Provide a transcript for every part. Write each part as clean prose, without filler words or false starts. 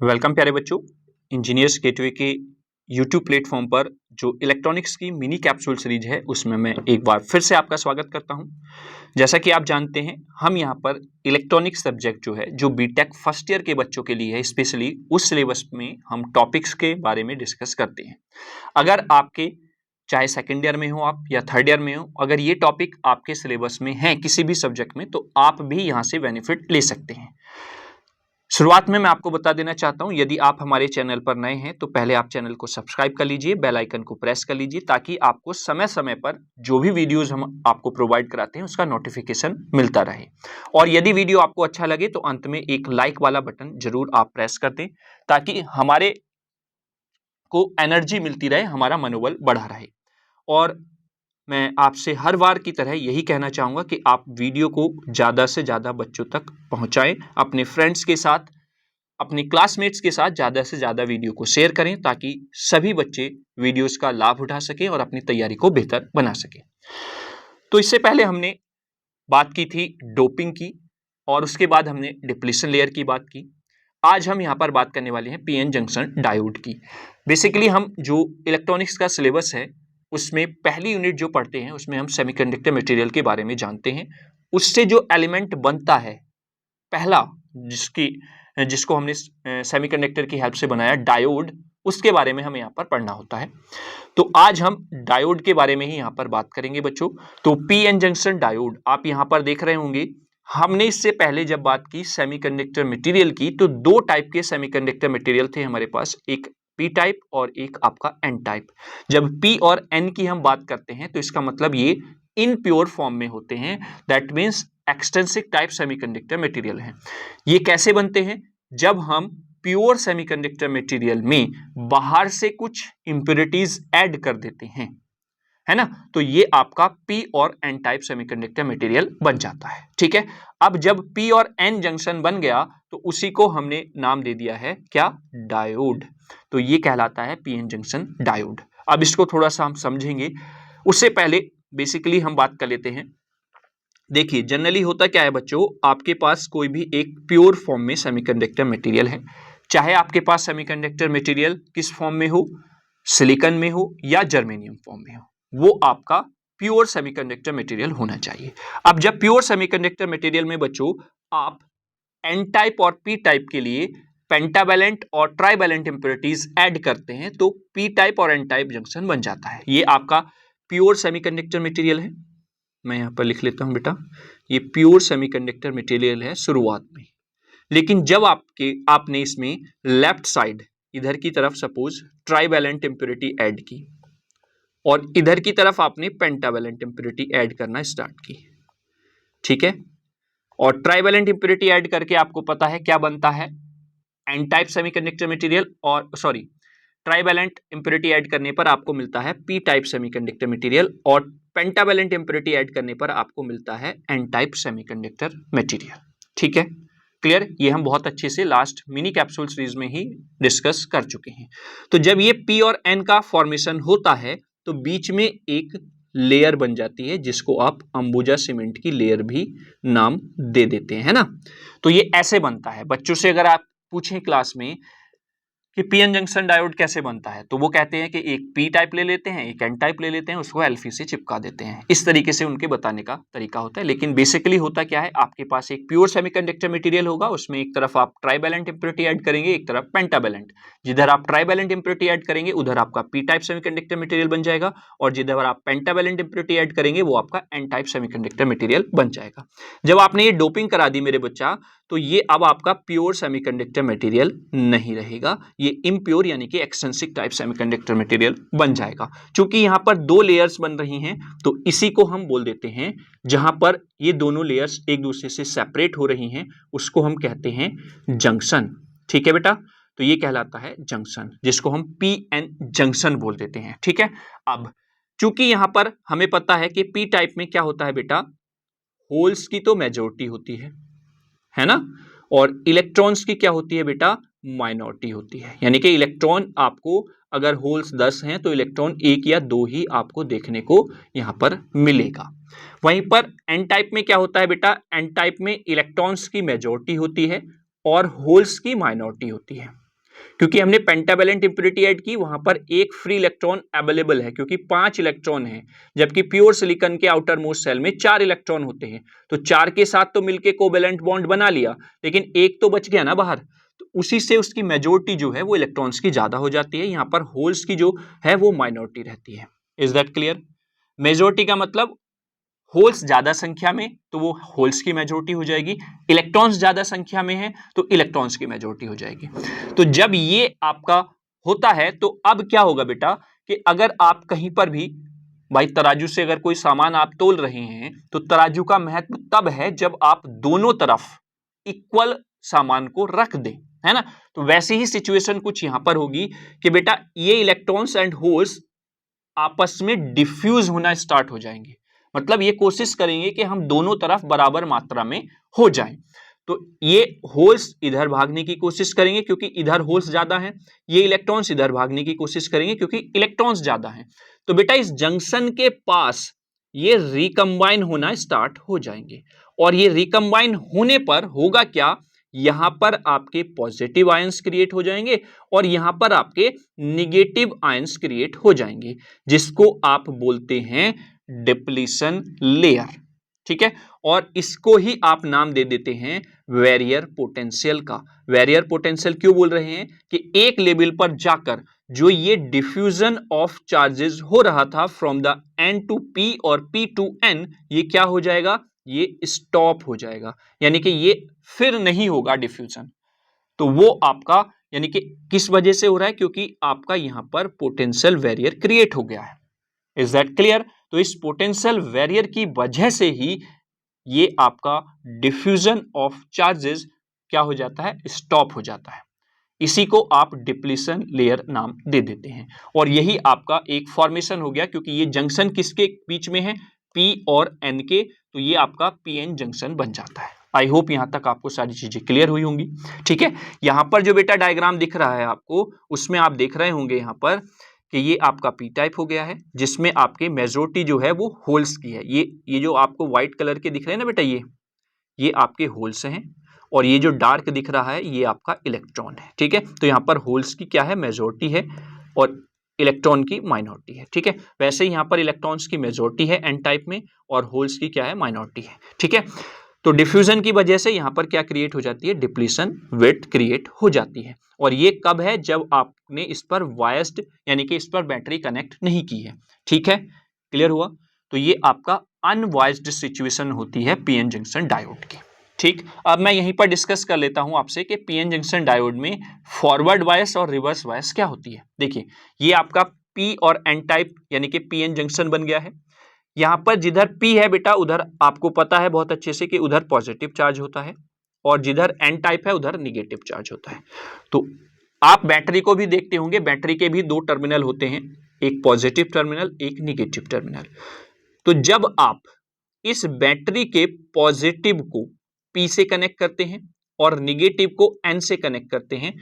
Welcome प्यारे बच्चों। Engineers gateway के यूट्यूब प्लेटफॉर्म पर जो इलेक्ट्रॉनिक्स की मिनी कैप्सूल सीरीज है उसमें मैं एक बार फिर से आपका स्वागत करता हूं। जैसा कि आप जानते हैं हम यहां पर इलेक्ट्रॉनिक्स सब्जेक्ट जो है जो बीटेक फर्स्ट ईयर के बच्चों के लिए है, स्पेशली उस सिलेबस में हम टॉपिक्स के बारे में डिस्कस करते हैं। अगर आपके चाहे सेकेंड ईयर में हो आप या थर्ड ईयर में हो, अगर ये टॉपिक आपके सिलेबस में है किसी भी सब्जेक्ट में तो आप भी यहाँ से बेनिफिट ले सकते हैं। शुरुआत में मैं आपको बता देना चाहता हूं, यदि आप हमारे चैनल पर नए हैं तो पहले आप चैनल को सब्सक्राइब कर लीजिए, बेल आइकन को प्रेस कर लीजिए ताकि आपको समय समय पर जो भी वीडियोस हम आपको प्रोवाइड कराते हैं उसका नोटिफिकेशन मिलता रहे। और यदि वीडियो आपको अच्छा लगे तो अंत में एक लाइक वाला बटन जरूर आप प्रेस कर दें ताकि हमारे को एनर्जी मिलती रहे, हमारा मनोबल बढ़ा रहे। और मैं आपसे हर बार की तरह यही कहना चाहूँगा कि आप वीडियो को ज़्यादा से ज़्यादा बच्चों तक पहुँचाएं, अपने फ्रेंड्स के साथ, अपने क्लासमेट्स के साथ ज़्यादा से ज़्यादा वीडियो को शेयर करें ताकि सभी बच्चे वीडियोस का लाभ उठा सकें और अपनी तैयारी को बेहतर बना सकें। तो इससे पहले हमने बात की थी डोपिंग की और उसके बाद हमने डिप्लीशन लेयर की बात की। आज हम यहाँ पर बात करने वाले हैं पीएन जंक्शन डायोड की। बेसिकली हम जो इलेक्ट्रॉनिक्स का सिलेबस है उसमें पहली यूनिट जो पढ़ते हैं उसमें हम सेमीकंडक्टर मटेरियल के बारे में जानते हैं। उससे जो एलिमेंट बनता है पहला, जिसको हमने सेमीकंडक्टर की हेल्प से बनाया डायोड, उसके बारे में हमें यहाँ पर पढ़ना होता है। तो आज हम डायोड के बारे में ही यहाँ पर बात करेंगे बच्चों। तो पीएन जंक्शन डायोड आप यहाँ पर देख रहे होंगे। हमने इससे पहले जब बात की सेमीकंडक्टर मटेरियल की तो दो टाइप के सेमीकंडक्टर मटेरियल थे हमारे पास, एक पी टाइप और एक आपका एन टाइप। जब पी और एन की हम बात करते हैं तो इसका मतलब ये इनप्योर फॉर्म में होते हैं, that means extrinsic type semiconductor material हैं। ये कैसे बनते हैं? जब हम प्योर सेमीकंडक्टर मटेरियल में बाहर से कुछ इंप्योरिटीज ऐड कर देते हैं, है ना, तो ये आपका पी और एन टाइप सेमीकंडक्टर मटेरियल बन जाता है। ठीक है, अब जब पी और एन जंक्शन बन गया तो उसी को हमने नाम दे दिया है क्या? डायोड। तो ये कहलाता है पीएन जंक्शन डायोड। अब इसको थोड़ा सा हम समझेंगे, उससे पहले बेसिकली हम बात कर लेते हैं। देखिए जनरली होता क्या है बच्चों, आपके पास कोई भी एक प्योर फॉर्म में सेमीकंडक्टर मटेरियल है, चाहे आपके पास सेमीकंडक्टर मटेरियल किस फॉर्म में हो, सिलिकॉन में हो या जर्मेनियम फॉर्म में हो, वो आपका प्योर सेमीकंडक्टर मटेरियल होना चाहिए। अब जब प्योर सेमीकंडक्टर मटेरियल में बच्चों आप एन टाइप और पी टाइप के लिए पेंटावैलेंट और ट्राइवैलेंट इंप्योरिटीज ऐड करते हैं तो पी टाइप और एन टाइप जंक्शन बन जाता है। ये आपका प्योर सेमीकंडक्टर मटेरियल है। मैं यहां पर लिख लेता हूं बेटा, ये प्योर सेमीकंडक्टर मटेरियल है शुरुआत में। लेकिन जब आपने इसमें लेफ्ट साइड इधर की तरफ सपोज ट्राइवैलेंट इंप्योरिटी ऐड की और इधर की तरफ आपने पेंटावैलेंट इंप्योरिटी ऐड करना स्टार्ट की, ठीक है, और ट्राइवैलेंट इंप्योरिटी ऐड करके आपको पता है क्या बनता है? एन टाइप सेमीकंडक्टर मटेरियल, और सॉरी ट्राइवैलेंट इंप्योरिटी ऐड करने पर आपको मिलता है पी टाइप सेमीकंडक्टर मटेरियल और पेंटावैलेंट इंप्योरिटी ऐड करने पर आपको मिलता है एन टाइप सेमीकंडक्टर मटेरियल। ठीक है, क्लियर? ये हम बहुत अच्छे से लास्ट मिनी कैप्सूल सीरीज में ही डिस्कस कर चुके हैं। तो जब ये पी और एन का फॉर्मेशन होता है तो बीच में एक लेयर बन जाती है जिसको आप अंबुजा सीमेंट की लेयर भी नाम दे देते हैं, है ना। तो ये ऐसे बनता है। बच्चों से अगर आप पूछें क्लास में कि पीएन जंक्शन डायोड कैसे बनता है तो वो कहते हैं कि एक पी टाइप ले लेते हैं, एक एन टाइप ले लेते हैं, उसको एल्फी से चिपका देते हैं। इस तरीके से उनके बताने का तरीका होता है। लेकिन बेसिकली होता क्या है, आपके पास एक प्योर सेमीकंडक्टर मटेरियल होगा, उसमें एक तरफ आप ट्राइवैलेंट इंप्योरिटी ऐड करेंगे, एक तरफ पेंटावैलेंट। जिधर आप ट्राइवैलेंट इंप्योरिटी ऐड करेंगे उधर आपका पी टाइप सेमीकंडक्टर मटेरियल बन जाएगा, और जिधर आप पेंटावैलेंट इंप्योरिटी ऐड करेंगे वो आपका एन टाइप सेमीकंडक्टर मटेरियल बन जाएगा। जब आपने ये डोपिंग करा दी मेरे बच्चा तो ये अब आपका प्योर सेमीकंडक्टर मटेरियल नहीं रहेगा, ये इम्प्योर यानी कि एक्सट्रिंसिक टाइप सेमीकंडक्टर मटेरियल बन जाएगा। क्योंकि यहां पर दो लेयर्स बन रही हैं तो इसी को हम बोल देते हैं, जहां पर ये दोनों लेयर्स एक दूसरे से सेपरेट हो रही हैं उसको हम कहते हैं जंक्शन। ठीक है बेटा, तो ये कहलाता है जंक्शन, जिसको हम पी एन जंक्शन बोल देते हैं। ठीक है, अब चूंकि यहां पर हमें पता है कि पी टाइप में क्या होता है बेटा, होल्स की तो मेजोरिटी होती है ना, और इलेक्ट्रॉन्स की क्या होती है बेटा, माइनॉरिटी होती है। यानी कि इलेक्ट्रॉन आपको अगर होल्स 10 हैं तो इलेक्ट्रॉन एक या दो ही आपको देखने को यहां पर मिलेगा। वहीं पर एन टाइप में क्या होता है बेटा, एन टाइप में इलेक्ट्रॉन्स की मेजोरिटी होती है और होल्स की माइनॉरिटी होती है। क्योंकि हमने पेंटावेलेंट इंप्योरिटी ऐड की, वहां पर एक फ्री इलेक्ट्रॉन अवेलेबल है क्योंकि 5 इलेक्ट्रॉन है, जबकि प्योर सिलिकॉन के आउटर मोस्ट सेल में 4 इलेक्ट्रॉन होते हैं। तो 4 के साथ तो मिलके कोवेलेंट बॉन्ड बना लिया, लेकिन एक तो बच गया ना बाहर, तो उसी से उसकी मेजॉरिटी जो है वो इलेक्ट्रॉन्स की ज्यादा हो जाती है। यहां पर होल्स की जो है वो माइनॉरिटी रहती है। Is that clear? मेजॉरिटी का मतलब होल्स ज्यादा संख्या में तो वो होल्स की मेजॉरिटी हो जाएगी, इलेक्ट्रॉन्स ज्यादा संख्या में है तो इलेक्ट्रॉन्स की मेजॉरिटी हो जाएगी। तो जब ये आपका होता है तो अब क्या होगा बेटा कि अगर आप कहीं पर भी भाई तराजू से अगर कोई सामान आप तोल रहे हैं तो तराजू का महत्व तब है जब आप दोनों तरफ इक्वल सामान को रख दें, है ना। तो वैसी ही सिचुएशन कुछ यहां पर होगी कि बेटा ये इलेक्ट्रॉन्स एंड होल्स आपस में डिफ्यूज होना स्टार्ट हो जाएंगे, मतलब ये कोशिश करेंगे कि हम दोनों तरफ बराबर मात्रा में हो जाएं। तो ये होल्स इधर भागने की कोशिश करेंगे क्योंकि इधर होल्स ज्यादा हैं, ये इलेक्ट्रॉन्स इधर भागने की कोशिश करेंगे क्योंकि इलेक्ट्रॉन्स ज्यादा हैं। तो बेटा इस जंक्शन के पास ये रिकंबाइन होना स्टार्ट हो जाएंगे, और ये रिकंबाइन होने पर होगा क्या, यहां पर आपके पॉजिटिव आयंस क्रिएट हो जाएंगे और यहां पर आपके निगेटिव आयंस क्रिएट हो जाएंगे, जिसको आप बोलते हैं डिप्लीशन लेयर। ठीक है, और इसको ही आप नाम दे देते हैं वेरियर पोटेंशियल का। वेरियर पोटेंशियल क्यों बोल रहे हैं कि एक लेवल पर जाकर जो ये डिफ्यूजन ऑफ चार्जेस हो रहा था from the N to P और पी टू एन, ये क्या हो जाएगा, ये स्टॉप हो जाएगा, यानी कि ये फिर नहीं होगा डिफ्यूजन। तो वो आपका यानी कि किस वजह से हो रहा है, क्योंकि आपका यहां पर पोटेंशियल वेरियर क्रिएट हो गया है। Is that clear? तो इस पोटेंशियल वेरियर की वजह से ही ये आपका डिफ्यूजन ऑफ चार्जेस क्या हो जाता है, स्टॉप हो जाता है। इसी को आप डिप्लीशन लेयर नाम दे देते हैं, और यही आपका एक फॉर्मेशन हो गया, क्योंकि ये जंक्शन किसके बीच में है, पी और एन के, तो ये आपका पी एन जंक्शन बन जाता है। आई होप यहां तक आपको सारी चीजें क्लियर हुई होंगी। ठीक है, यहां पर जो बेटा डायग्राम दिख रहा है आपको, उसमें आप देख रहे होंगे यहां पर कि ये आपका पी टाइप हो गया है, जिसमें आपके मेजॉरिटी जो है वो होल्स की है। ये जो आपको व्हाइट कलर के दिख रहे हैं ना बेटा, ये आपके होल्स हैं, और ये जो डार्क दिख रहा है ये आपका इलेक्ट्रॉन है। ठीक है, तो यहाँ पर होल्स की क्या है, मेजॉरिटी है, और इलेक्ट्रॉन की माइनॉरिटी है। ठीक है, वैसे ही यहाँ पर इलेक्ट्रॉन्स की मेजॉरिटी है एन टाइप में, और होल्स की क्या है, माइनॉरिटी है। ठीक है, तो डिफ्यूजन की वजह से यहाँ पर क्या क्रिएट हो जाती है, डिप्लीशन वेट क्रिएट हो जाती है। और ये कब है, जब आपने इस पर वायस्ड यानी कि इस पर बैटरी कनेक्ट नहीं की है। ठीक है, क्लियर हुआ? तो ये आपका अनवाइज्ड सिचुएशन होती है पीएन जंक्शन डायोड की। ठीक, अब मैं यहीं पर डिस्कस कर लेता हूं आपसे कि पीएन जंक्शन डायोड में फॉरवर्ड बायस और रिवर्स बायस क्या होती है। देखिए, ये आपका पी और एन टाइप यानी कि पीएन जंक्शन बन गया है। यहां पर जिधर पी है बेटा, उधर आपको पता है बहुत अच्छे से कि उधर पॉजिटिव चार्ज होता है, और जिधर एन टाइप है उधर निगेटिव चार्ज होता है। तो आप बैटरी को भी देखते होंगे, बैटरी के भी दो टर्मिनल होते हैं, एक पॉजिटिव टर्मिनल, एक निगेटिव टर्मिनल। तो जब आप इस बैटरी के पॉजिटिव को पी से कनेक्ट करते हैं और निगेटिव को एन से कनेक्ट करते हैं,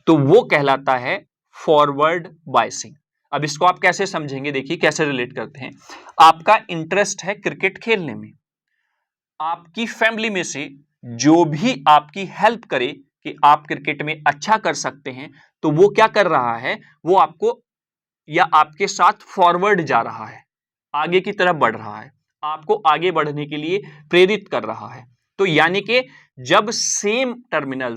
तो वो कहलाता है फॉरवर्ड बायसिंग। अब इसको आप कैसे समझेंगे, देखिए कैसे रिलेट करते हैं। आपका इंटरेस्ट है क्रिकेट खेलने में, आपकी फैमिली में से जो भी आपकी हेल्प करे कि आप क्रिकेट में अच्छा कर सकते हैं, तो वो क्या कर रहा है, वो आपको या आपके साथ फॉरवर्ड जा रहा है, आगे की तरफ बढ़ रहा है, आपको आगे बढ़ने के लिए प्रेरित कर रहा है। तो यानी कि जब सेम टर्मिनल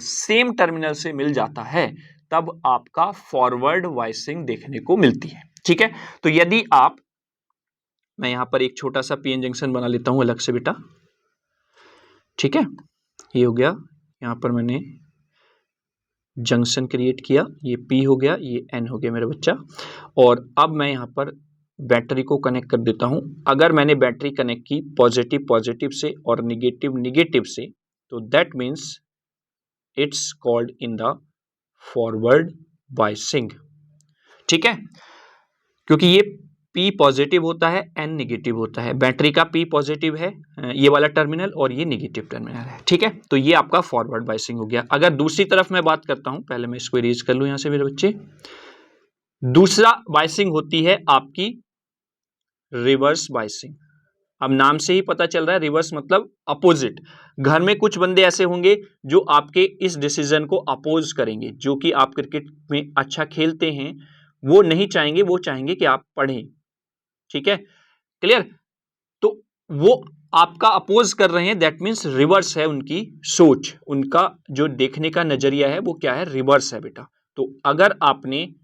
से मिल जाता है, तब आपका फॉरवर्ड वाइसिंग देखने को मिलती है। ठीक है, तो यदि आप, मैं यहां पर एक छोटा सा पीएन जंक्शन बना लेता हूं अलग से बेटा। ठीक है, ये हो गया, यहां पर मैंने जंक्शन क्रिएट किया, ये पी हो गया, ये एन हो गया मेरा बच्चा। और अब मैं यहां पर बैटरी को कनेक्ट कर देता हूं। अगर मैंने बैटरी कनेक्ट की पॉजिटिव से और निगेटिव से, तो that means it's called in the forward biasing. ठीक है, क्योंकि ये P पॉजिटिव होता है, N निगेटिव होता है। बैटरी का P पॉजिटिव है, ये वाला टर्मिनल, और ये निगेटिव टर्मिनल है। ठीक है, तो ये आपका फॉरवर्ड बायसिंग हो गया। अगर दूसरी तरफ मैं बात करता हूं, पहले मैं इसको इरेज कर लूं यहां से मेरे बच्चे। दूसरा बायसिंग होती है आपकी रिवर्स बायसिंग। अब नाम से ही पता चल रहा है, रिवर्स मतलब अपोजिट। घर में कुछ बंदे ऐसे होंगे जो आपके इस डिसीजन को अपोज करेंगे, जो कि आप क्रिकेट में अच्छा खेलते हैं वो नहीं चाहेंगे, वो चाहेंगे कि आप पढ़ें। ठीक है, क्लियर? तो वो आपका अपोज कर रहे हैं, दैट मीन्स रिवर्स है उनकी सोच, उनका जो देखने का नजरिया है वो क्या है, रिवर्स है बेटा। तो अगर आपने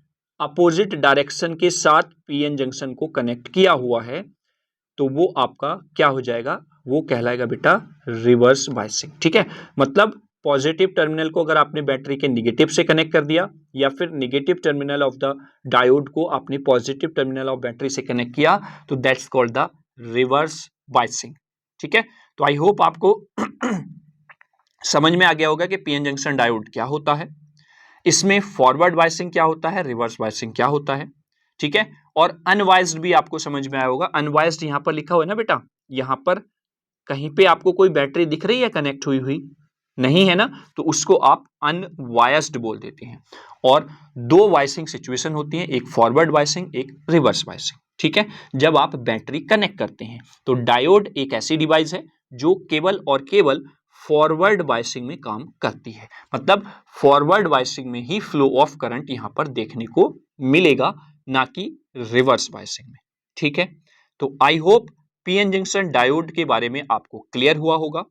अपोजिट डायरेक्शन के साथ पीएन जंक्शन को कनेक्ट किया हुआ है तो वो आपका क्या हो जाएगा, वो कहलाएगा बेटा रिवर्स बायसिंग। ठीक है, मतलब पॉजिटिव टर्मिनल को अगर आपने बैटरी के निगेटिव से कनेक्ट कर दिया, या फिर negative terminal of the diode को आपने पॉजिटिव टर्मिनल ऑफ बैटरी से कनेक्ट किया, तो that's called the reverse biasing. ठीक है, तो आई होप आपको समझ में आ गया होगा कि पीएन जंक्शन डायोड क्या होता है, इसमें फॉरवर्ड बायसिंग क्या होता है, रिवर्स बायसिंग क्या होता है। ठीक है, और अनवाइज्ड भी आपको समझ में आया होगा। अनवाइज्ड यहां पर लिखा हुआ है ना बेटा, यहां पर कहीं पे आपको कोई बैटरी दिख रही है कनेक्ट हुई हुई, नहीं है ना, तो उसको आप अनवायस्ड बोल देते हैं। और दो वायसिंग सिचुएशन होती है, एक फॉरवर्ड वायसिंग, एक रिवर्स वायसिंग। ठीक है, जब आप बैटरी कनेक्ट करते हैं तो डायोड एक ऐसी डिवाइस है जो केवल और केवल फॉरवर्ड वायसिंग में काम करती है, मतलब फॉरवर्ड वायसिंग में ही फ्लो ऑफ करंट यहां पर देखने को मिलेगा, ना कि रिवर्स वायसिंग में। ठीक है, तो I hope PN junction diode के बारे में आपको क्लियर हुआ होगा।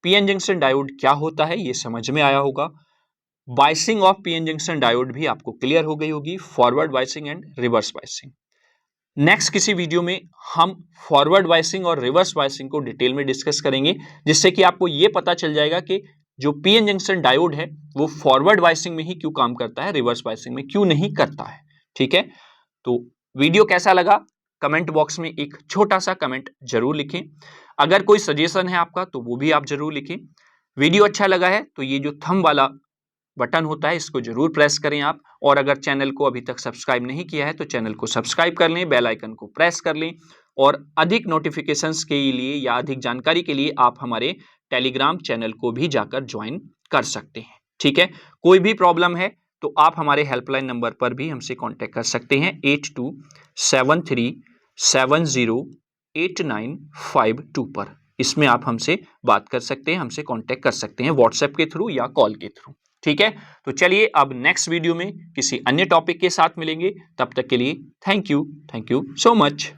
पीएन जंक्शन डायोड क्या होता है ये समझ में आया होगा। Biasing of PN junction diode भी आपको क्लियर हो गई होगी, forward biasing and reverse biasing. Next किसी वीडियो में हम फॉरवर्ड बायसिंग और रिवर्स बायसिंग को डिटेल में डिस्कस करेंगे, जिससे कि आपको यह पता चल जाएगा कि जो पीएन जंक्शन डायोड है वो फॉरवर्ड बायसिंग में ही क्यों काम करता है, रिवर्स बायसिंग में क्यों नहीं करता है। ठीक है, तो वीडियो कैसा लगा कमेंट बॉक्स में एक छोटा सा कमेंट जरूर लिखें। अगर कोई सजेशन है आपका तो वो भी आप जरूर लिखें। वीडियो अच्छा लगा है तो ये जो थंब वाला बटन होता है इसको जरूर प्रेस करें आप, और अगर चैनल को अभी तक सब्सक्राइब नहीं किया है तो चैनल को सब्सक्राइब कर लें, बेल आइकन को प्रेस कर लें, और अधिक नोटिफिकेशंस के लिए या अधिक जानकारी के लिए आप हमारे टेलीग्राम चैनल को भी जाकर ज्वाइन कर सकते हैं। ठीक है, कोई भी प्रॉब्लम है तो आप हमारे हेल्पलाइन नंबर पर भी हमसे कांटेक्ट कर सकते हैं 8273708952 पर। इसमें आप हमसे बात कर सकते हैं, हमसे कांटेक्ट कर सकते हैं व्हाट्सएप के थ्रू या कॉल के थ्रू। ठीक है, तो चलिए अब नेक्स्ट वीडियो में किसी अन्य टॉपिक के साथ मिलेंगे, तब तक के लिए थैंक यू सो मच।